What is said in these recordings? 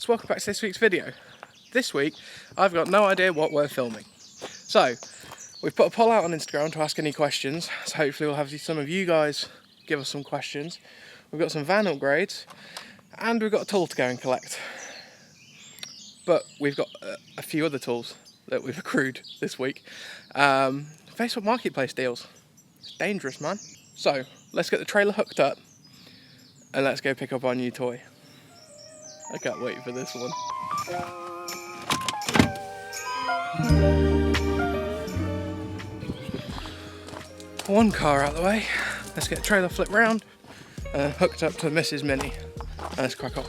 So welcome back to this week's video. This week, I've got no idea what we're filming. So, we've put a poll out on Instagram to ask any questions, so hopefully we'll have some of you guys give us some questions. We've got some van upgrades, and we've got a tool to go and collect. But we've got a few other tools that we've accrued this week. Facebook Marketplace deals. It's dangerous, man. So, let's get the trailer hooked up, and let's go pick up our new toy. I can't wait for this one. One car out of the way. Let's get the trailer flipped round and hooked up to Mrs. Mini. And let's crack on.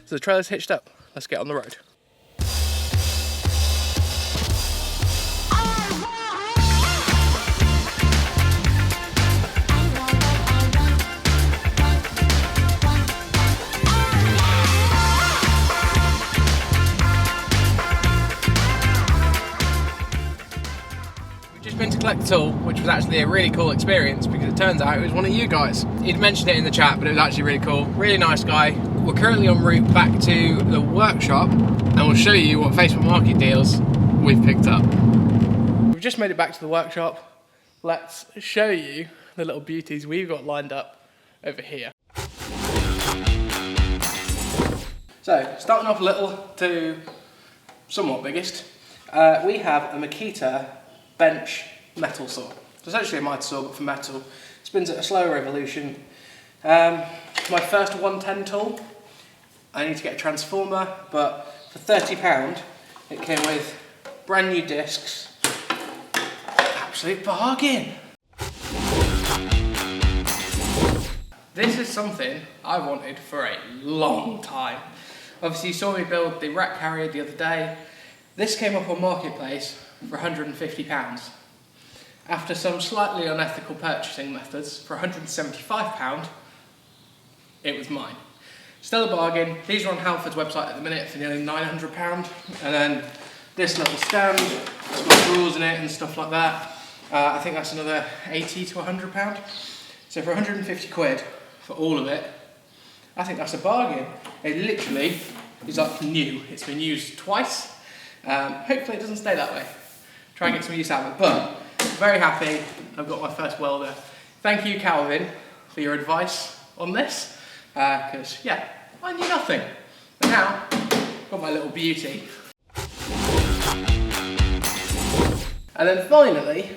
So the trailer's hitched up, let's get on the road. We've just been to collect the tool, which was actually a really cool experience because it turns out it was one of you guys. He'd mentioned it in the chat, but it was actually really cool. Really nice guy. We're currently en route back to the workshop and we'll show you what Facebook Market deals we've picked up. We've just made it back to the workshop. Let's show you the little beauties we've got lined up over here. So, starting off little to somewhat biggest, we have a Makita bench metal saw. It's essentially a mitre saw but for metal. Spins at a slower revolution. My first 110 tool. I need to get a transformer, but for £30 it came with brand new discs. Absolute bargain! This is something I wanted for a long time. Obviously you saw me build the rat carrier the other day. This came up on Marketplace for £150. After some slightly unethical purchasing methods, for £175, it was mine. Still a bargain. These are on Halford's website at the minute for nearly £900. And then this little stand, it's got drawers in it and stuff like that. I think that's another £80 to £100. So for 150 quid for all of it, I think that's a bargain. It literally is like new. It's been used twice. Hopefully it doesn't stay that way. Try and get some use out of it. But very happy I've got my first welder. Thank you, Calvin, for your advice on this. Because, yeah, I knew nothing. But now, got my little beauty. And then finally,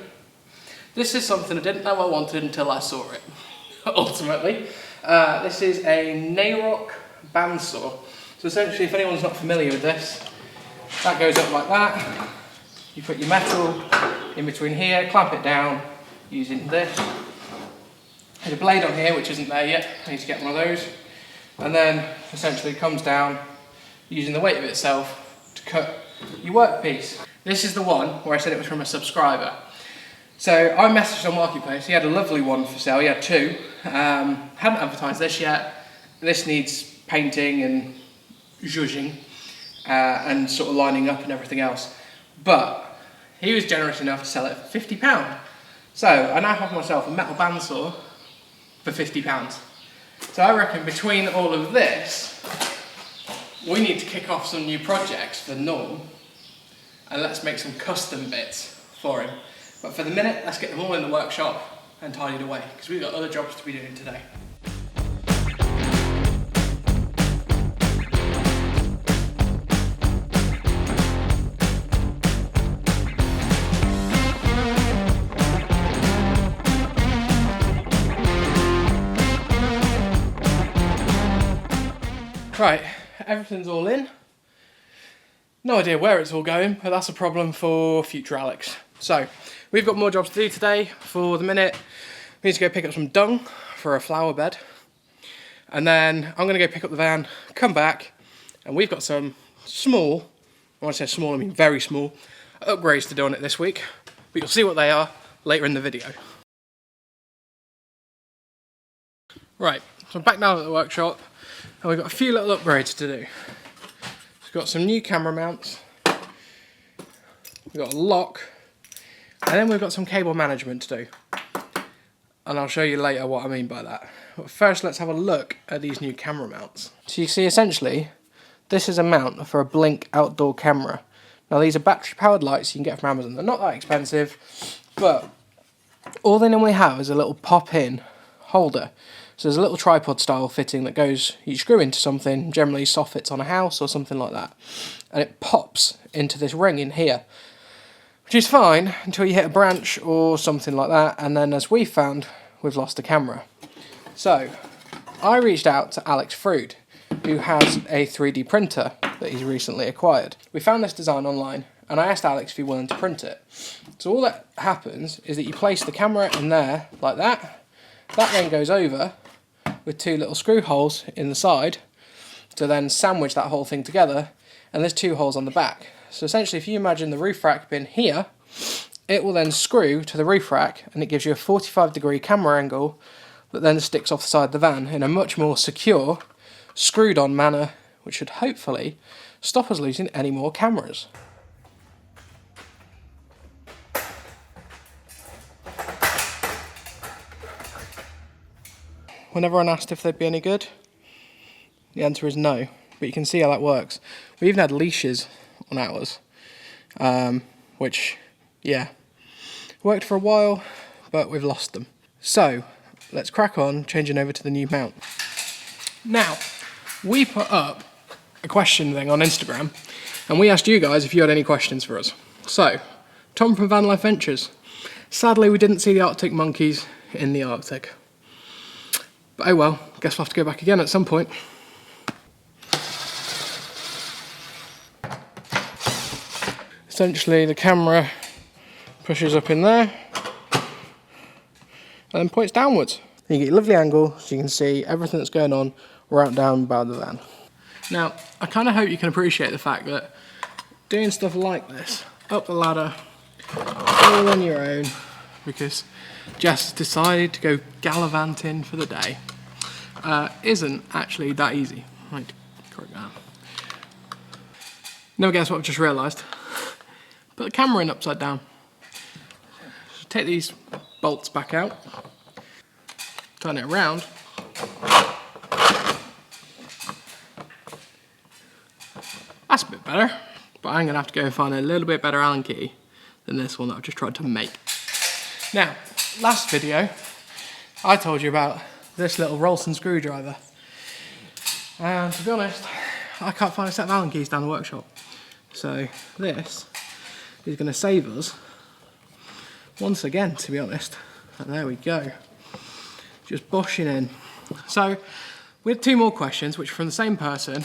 this is something I didn't know I wanted until I saw it. Ultimately, this is a Naroc bandsaw. So essentially, if anyone's not familiar with this, that goes up like that. You put your metal in between here, clamp it down using this. There's a blade on here which isn't there yet, I need to get one of those. And then essentially it comes down using the weight of itself to cut your workpiece. This is the one where I said it was from a subscriber. So I messaged on Marketplace, he had a lovely one for sale, he had two. Hadn't advertised this yet. This needs painting and zhuzhing and sort of lining up and everything else. But he was generous enough to sell it for £50. So I now have myself a metal bandsaw for £50. So I reckon between all of this, we need to kick off some new projects for Norm and let's make some custom bits for him. But for the minute, let's get them all in the workshop and tidied away because we've got other jobs to be doing today. Right, everything's all in. No idea where it's all going, but that's a problem for future Alex. So, we've got more jobs to do today. For the minute, we need to go pick up some dung for a flower bed. And then I'm going to go pick up the van, come back, And we've got some small, when I say small, I mean very small, upgrades to do on it this week. But you'll see what they are later in the video. Right, so I'm back down at the workshop, and we've got a few little upgrades to do. We've got some new camera mounts, we've got a lock, and then we've got some cable management to do. And I'll show you later what I mean by that. But first, let's have a look at these new camera mounts. So you see, essentially, this is a mount for a Blink outdoor camera. Now these are battery powered lights you can get from Amazon. They're not that expensive, but all they normally have is a little pop-in holder. So there's a little tripod style fitting that goes, you screw into something, generally soffits on a house or something like that, and it pops into this ring in here, which is fine until you hit a branch or something like that, and then as we found, we've lost the camera. So I reached out to Alex Frood, who has a 3D printer that he's recently acquired. We found this design online, and I asked Alex if he'd be willing to print it. So all that happens is that you place the camera in there like that. That then goes over with two little screw holes in the side to then sandwich that whole thing together, and there's two holes on the back. So essentially, if you imagine the roof rack being here, it will then screw to the roof rack, and it gives you a 45-degree camera angle that then sticks off the side of the van in a much more secure, screwed on manner, which should hopefully stop us losing any more cameras. When everyone asked if they'd be any good, the answer is no, but you can see how that works. We even had leashes on ours, which, yeah, worked for a while, but we've lost them. So, let's crack on changing over to the new mount. Now, we put up a question thing on Instagram, and we asked you guys if you had any questions for us. So, Tom from Vanlife Ventures. Sadly, we didn't see the Arctic monkeys in the Arctic. But oh well, guess we'll have to go back again at some point. Essentially, the camera pushes up in there and then points downwards. You get a lovely angle so you can see everything that's going on right down by the van. Now, I kind of hope you can appreciate the fact that doing stuff like this, up the ladder, all on your own, because Jess decided to go gallivanting for the day, isn't actually that easy. Right, correct that. Never guess what I've just realised. Put the camera in upside down. So take these bolts back out, turn it around, that's a bit better, but I'm going to have to go and find a little bit better Allen key than this one that I've just tried to make. Now, last video, I told you about this little Rolson screwdriver. And to be honest, I can't find a set of Allen keys down the workshop. So this is going to save us once again, to be honest. And there we go. Just boshing in. So we had two more questions, which are from the same person.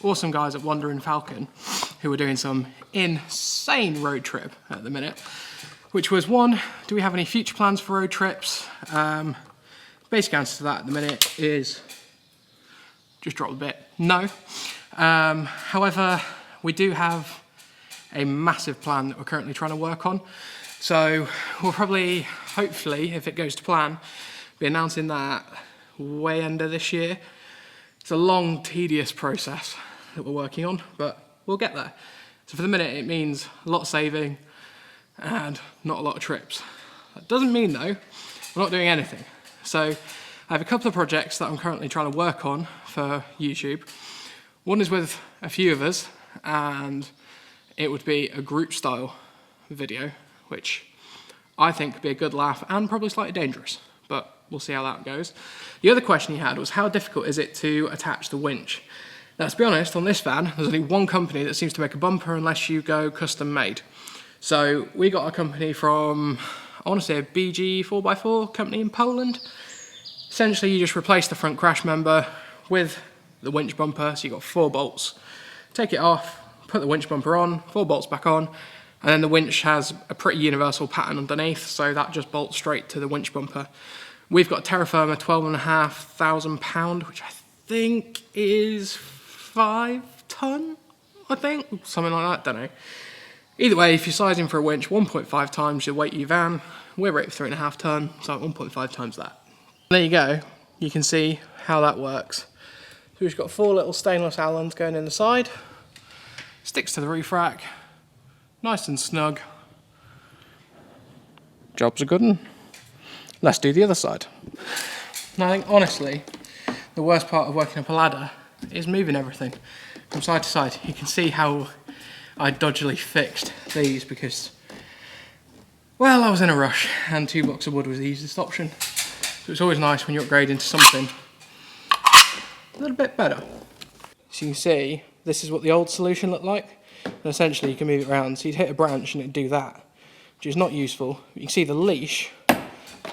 Awesome guys at Wandering Falcon, who are doing some insane road trip at the minute. Which was one, do we have any future plans for road trips? Basic answer to that at the minute is, just drop a bit, no. However, we do have a massive plan that we're currently trying to work on. So we'll probably, hopefully, if it goes to plan, be announcing that way end of this year. It's a long, tedious process that we're working on, but we'll get there. So for the minute, it means a lot of saving and not a lot of trips. That doesn't mean, though, we're not doing anything. So I have a couple of projects that I'm currently trying to work on for YouTube. One is with a few of us, and it would be a group style video, which I think could be a good laugh and probably slightly dangerous, but we'll see how that goes. The other question he had was, how difficult is it to attach the winch? Now, to be honest, on this van, there's only one company that seems to make a bumper unless you go custom made. So we got a company from, I want to say a BG 4x4 company in Poland. Essentially, you just replace the front crash member with the winch bumper, so you've got 4 bolts. Take it off, put the winch bumper on, 4 bolts back on, and then the winch has a pretty universal pattern underneath, so that just bolts straight to the winch bumper. We've got a terra firma £12,500, which I think is 1.5 ton, I think, something like that, don't know. Either way, if you're sizing for a winch, 1.5 times your weight of your van. We're rated 3.5 ton, so 1.5 times that. There you go. You can see how that works. So we've got 4 little stainless Allens going in the side. Sticks to the roof rack. Nice and snug. Job's a good one. Let's do the other side. Now I think honestly, the worst part of working up a ladder is moving everything from side to side. You can see how I dodgily fixed these because, well, I was in a rush and 2 blocks of wood was the easiest option. So it's always nice when you upgrade into something a little bit better. So you can see, this is what the old solution looked like. And essentially you can move it around. So you'd hit a branch and it'd do that, which is not useful. You can see the leash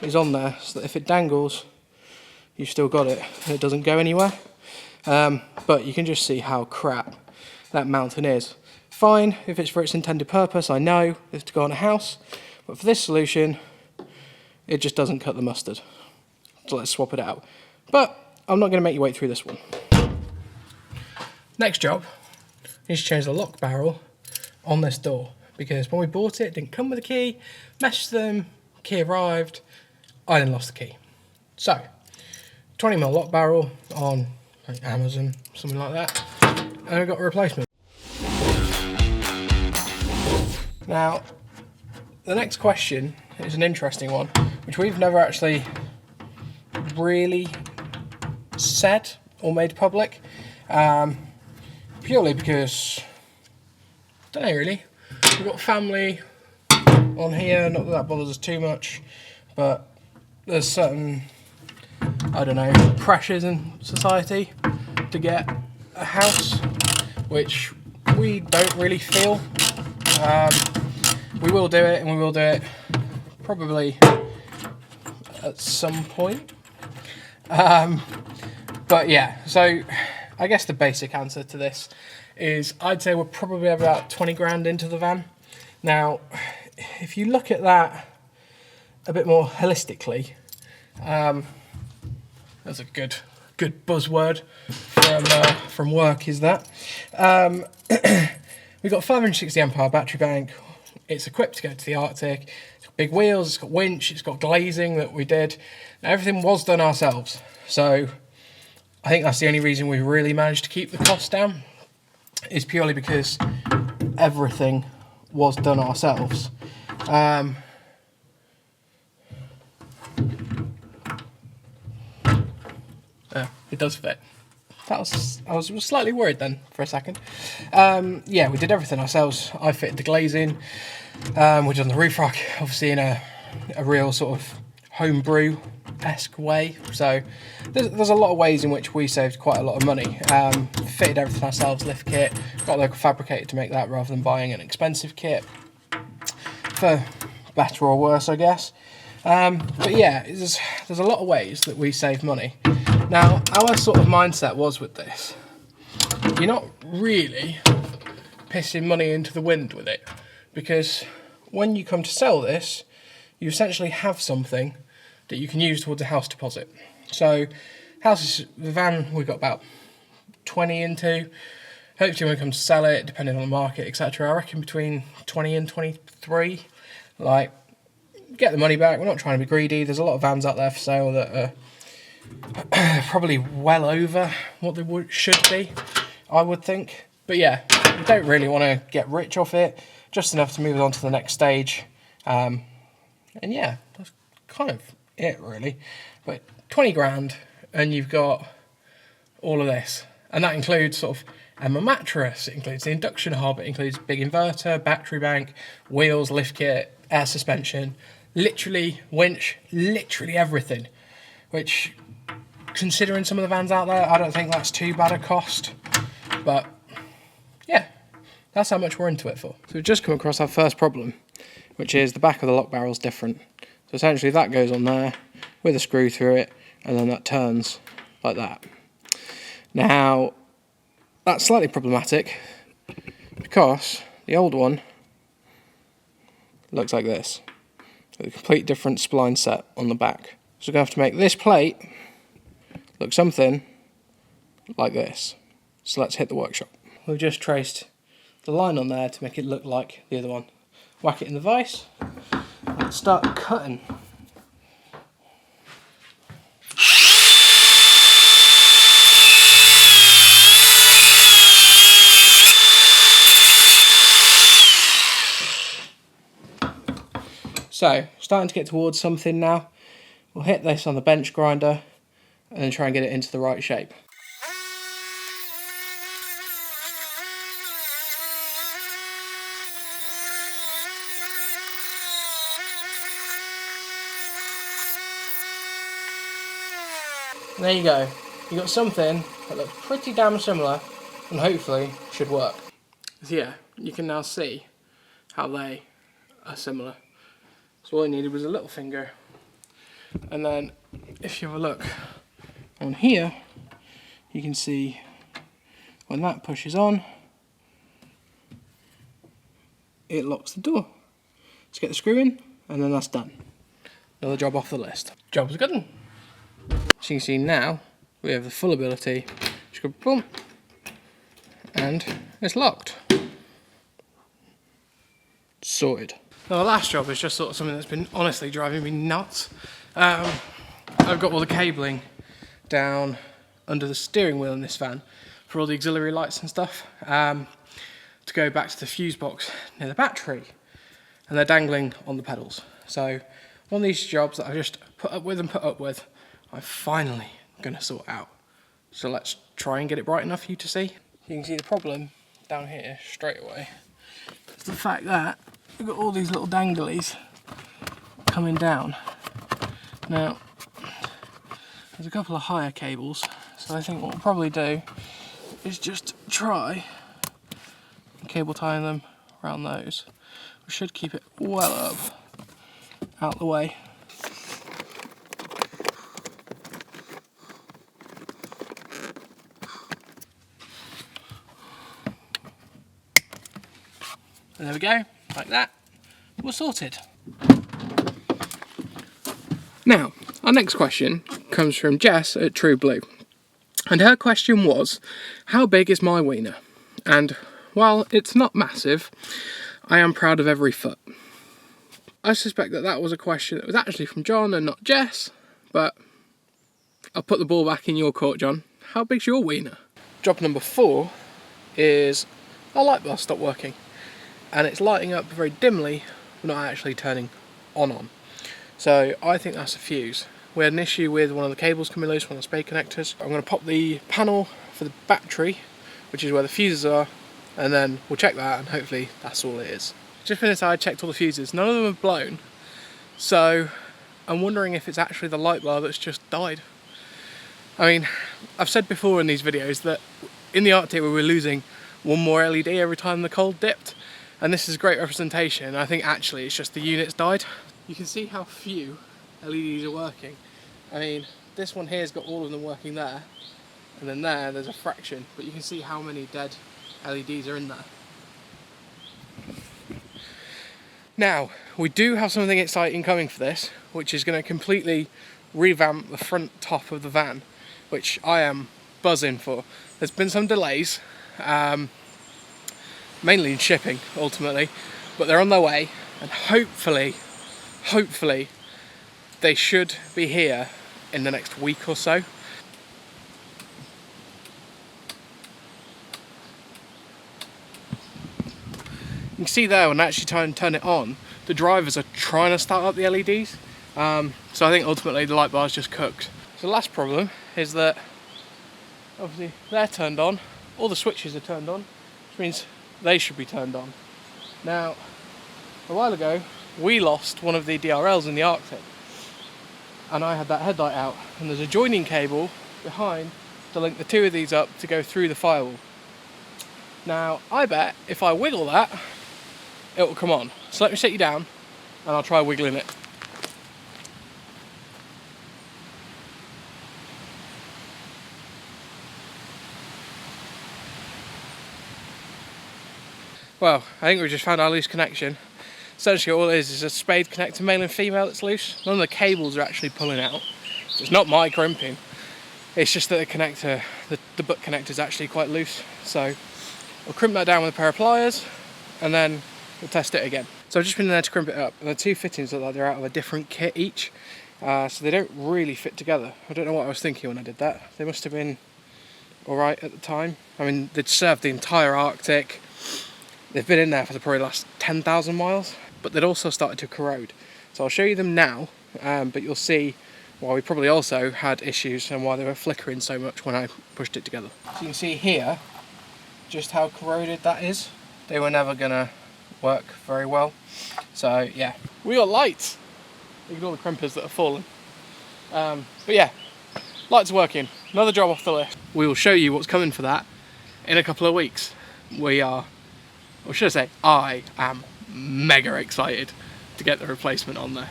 is on there so that if it dangles, you've still got it and it doesn't go anywhere. But you can just see how crap that mountain is. Fine if it's for its intended purpose, I know, is to go on a house, but for this solution, it just doesn't cut the mustard. So let's swap it out. But I'm not going to make you wait through this one. Next job is to change the lock barrel on this door, because when we bought it, it didn't come with a key, messaged them, key arrived, I then lost the key. So, 20mm lock barrel on like Amazon, something like that, and we got a replacement. Now, the next question is an interesting one, which we've never actually really said or made public, purely because, I don't know really, we've got family on here, not that that bothers us too much, but there's certain, I don't know, pressures in society to get a house, which we don't really feel. We will do it, and we will do it probably at some point. But yeah, so I guess the basic answer to this is I'd say we're probably about 20 grand into the van. Now, if you look at that a bit more holistically, that's a good buzzword from work, is that. We've got 560 amp hour battery bank. It's equipped to go to the Arctic. It's got big wheels, it's got winch, it's got glazing that we did. Now, everything was done ourselves. So I think that's the only reason we really managed to keep the cost down, is purely because everything was done ourselves. It does fit. I was slightly worried then for a second. Yeah, we did everything ourselves. I fitted the glazing. We done the roof rack, obviously in a real sort of homebrew-esque way. So there's a lot of ways in which we saved quite a lot of money. Fitted everything ourselves, lift kit, got a local fabricator to make that rather than buying an expensive kit. For better or worse, I guess. But yeah, there's a lot of ways that we save money. Now, our sort of mindset was with this, you're not really pissing money into the wind with it, because when you come to sell this, you essentially have something that you can use towards a house deposit. So, the van we've got about 20 into. Hopefully when we come to sell it, depending on the market, etc., I reckon between 20 and 23. Like, get the money back. We're not trying to be greedy. There's a lot of vans out there for sale that are probably well over what they should be, I would think. But yeah, we don't really want to get rich off it, just enough to move it on to the next stage. And yeah, that's kind of it really. But 20 grand and you've got all of this. And that includes sort of a mattress, it includes the induction hob, it includes big inverter, battery bank, wheels, lift kit, air suspension, literally winch, literally everything. Which, considering some of the vans out there, I don't think that's too bad a cost. But yeah, that's how much we're into it for. So we've just come across our first problem, which is the back of the lock barrel is different. So essentially that goes on there with a screw through it, and then that turns like that. Now, that's slightly problematic because the old one looks like this, with a complete different spline set on the back. So we're going to have to make this plate look something like this. So let's hit the workshop. We've just traced the line on there to make it look like the other one. Whack it in the vise, and start cutting. So, starting to get towards something now. We'll hit this on the bench grinder and then try and get it into the right shape. And there you go. You got something that looks pretty damn similar and hopefully should work. So yeah, you can now see how they are similar. So all I needed was a little finger, and then if you have a look on here, you can see when that pushes on, it locks the door. Let's get the screw in, and then that's done. Another job off the list. Job's good. So you can see now we have the full ability. Just go boom, and it's locked. Sorted. Now the last job is just sort of something that's been honestly driving me nuts. I've got all the cabling down under the steering wheel in this van for all the auxiliary lights and stuff to go back to the fuse box near the battery, and they're dangling on the pedals. So one of these jobs that I've just put up with, I'm finally going to sort out. So let's try and get it bright enough for you to see. You can see the problem down here straight away. It's the fact that we've got all these little danglies coming down. Now, there's a couple of higher cables, so I think what we'll probably do is just try cable tying them around those. We should keep it well up, out the way. And there we go, like that, we're sorted. Now, our next question comes from Jess at True Blue. And her question was, how big is my wiener? And while it's not massive, I am proud of every foot. I suspect that that was a question that was actually from John and not Jess, but I'll put the ball back in your court, John. How big's your wiener? Job number 4 is our light bar stopped working. And it's lighting up very dimly, but not actually turning on. So I think that's a fuse. We had an issue with one of the cables coming loose, one of the spade connectors. I'm going to pop the panel for the battery, which is where the fuses are, and then we'll check that, and hopefully that's all it is. Just finished, I checked all the fuses. None of them have blown, so I'm wondering if it's actually the light bar that's just died. I mean, I've said before in these videos that in the Arctic we were losing one more LED every time the cold dipped. And this is a great representation. I think actually it's just the units died. You can see how few LEDs are working. I mean, this one here's got all of them working there, and then there's a fraction, but you can see how many dead LEDs are in there. Now, we do have something exciting coming for this, which is going to completely revamp the front top of the van, which I am buzzing for. There's been some delays. Mainly in shipping, ultimately, but they're on their way, and hopefully they should be here in the next week or so. You can see there when I actually try and turn it on, the drivers are trying to start up the LEDs, so I think ultimately the light bar is just cooked. So the last problem is that obviously they're turned on, all the switches are turned on, which means they should be turned on. Now, a while ago, we lost one of the DRLs in the Arctic, and I had that headlight out, and there's a joining cable behind to link the two of these up to go through the firewall. Now, I bet if I wiggle that, it will come on. So let me sit you down, and I'll try wiggling it. Well, I think we just found our loose connection. Essentially all it is a spade connector, male and female, that's loose. None of the cables are actually pulling out. It's not my crimping. It's just that the connector, the butt connector is actually quite loose. So I'll crimp that down with a pair of pliers and then we'll test it again. So I've just been there to crimp it up. The two fittings look like they're out of a different kit each. So they don't really fit together. I don't know what I was thinking when I did that. They must have been alright at the time. I mean, they'd served the entire Arctic. They've been in there for the probably last 10,000 miles, but they'd also started to corrode. So I'll show you them now, but you'll see why we probably also had issues and why they were flickering so much when I pushed it together. So you can see here just how corroded that is. They were never gonna work very well. So yeah, we got lights. Ignore the crimpers that have fallen. But yeah, lights working. Another job off the list. We will show you what's coming for that in a couple of weeks. We are, or should I say, I am mega excited to get the replacement on there.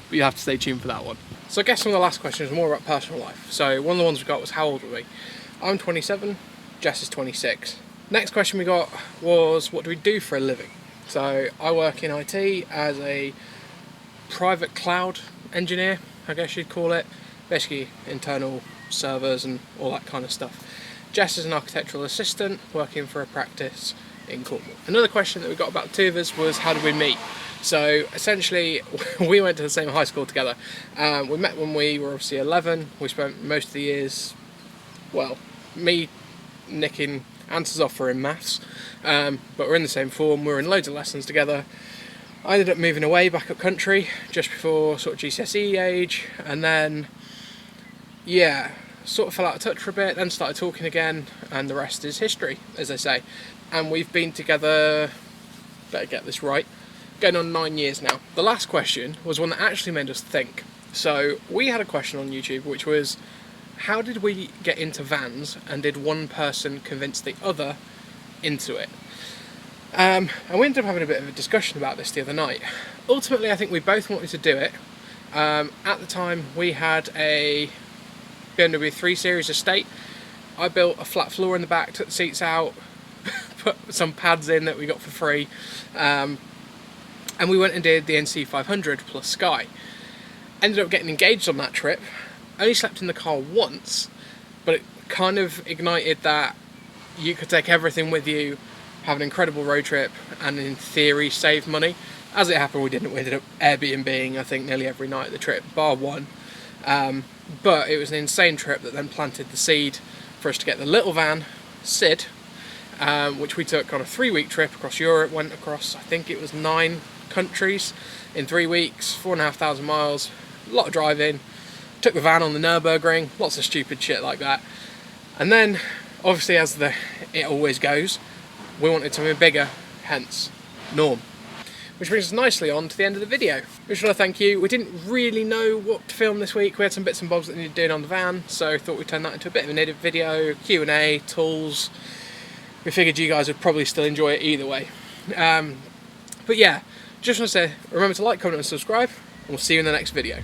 But you have to stay tuned for that one. So I guess some of the last questions were more about personal life. So one of the ones we got was how old were we? I'm 27, Jess is 26. Next question we got was what do we do for a living? So I work in IT as a private cloud engineer, I guess you'd call it. Basically internal servers and all that kind of stuff. Jess is an architectural assistant working for a practice in Cornwall. Another question that we got about the two of us was how did we meet? So essentially we went to the same high school together. We met when we were obviously 11. We spent most of the years, well, me nicking answers off for in maths, but we're in the same form. We were in loads of lessons together. I ended up moving away back up country just before sort of GCSE age, and then yeah, sort of fell out of touch for a bit, then started talking again, and the rest is history, as they say. And we've been together, better get this right, going on 9 years now. The last question was one that actually made us think. So we had a question on YouTube which was, how did we get into vans and did one person convince the other into it? And we ended up having a bit of a discussion about this the other night. Ultimately I think we both wanted to do it. At the time we had a BMW 3 Series estate. I built a flat floor in the back, took the seats out, put some pads in that we got for free, and we went and did the NC 500 plus Sky. Ended up getting engaged on that trip. Only slept in the car once, but it kind of ignited that you could take everything with you, have an incredible road trip, and in theory save money. As it happened, we didn't. We ended up Airbnb-ing, I think, nearly every night of the trip, bar one. But it was an insane trip that then planted the seed for us to get the little van, Sid, which we took on a 3-week trip across Europe, went across, I think it was 9 countries in 3 weeks, 4,500 miles, a lot of driving, took the van on the Nürburgring, lots of stupid shit like that. And then, obviously as it always goes, we wanted something bigger, hence Norm. Which brings us nicely on to the end of the video. We just want to thank you. We didn't really know what to film this week. We had some bits and bobs that needed doing on the van, so thought we'd turn that into a bit of an edit video, Q&A, tools. We figured you guys would probably still enjoy it either way. But yeah, just want to say, remember to like, comment and subscribe, and we'll see you in the next video.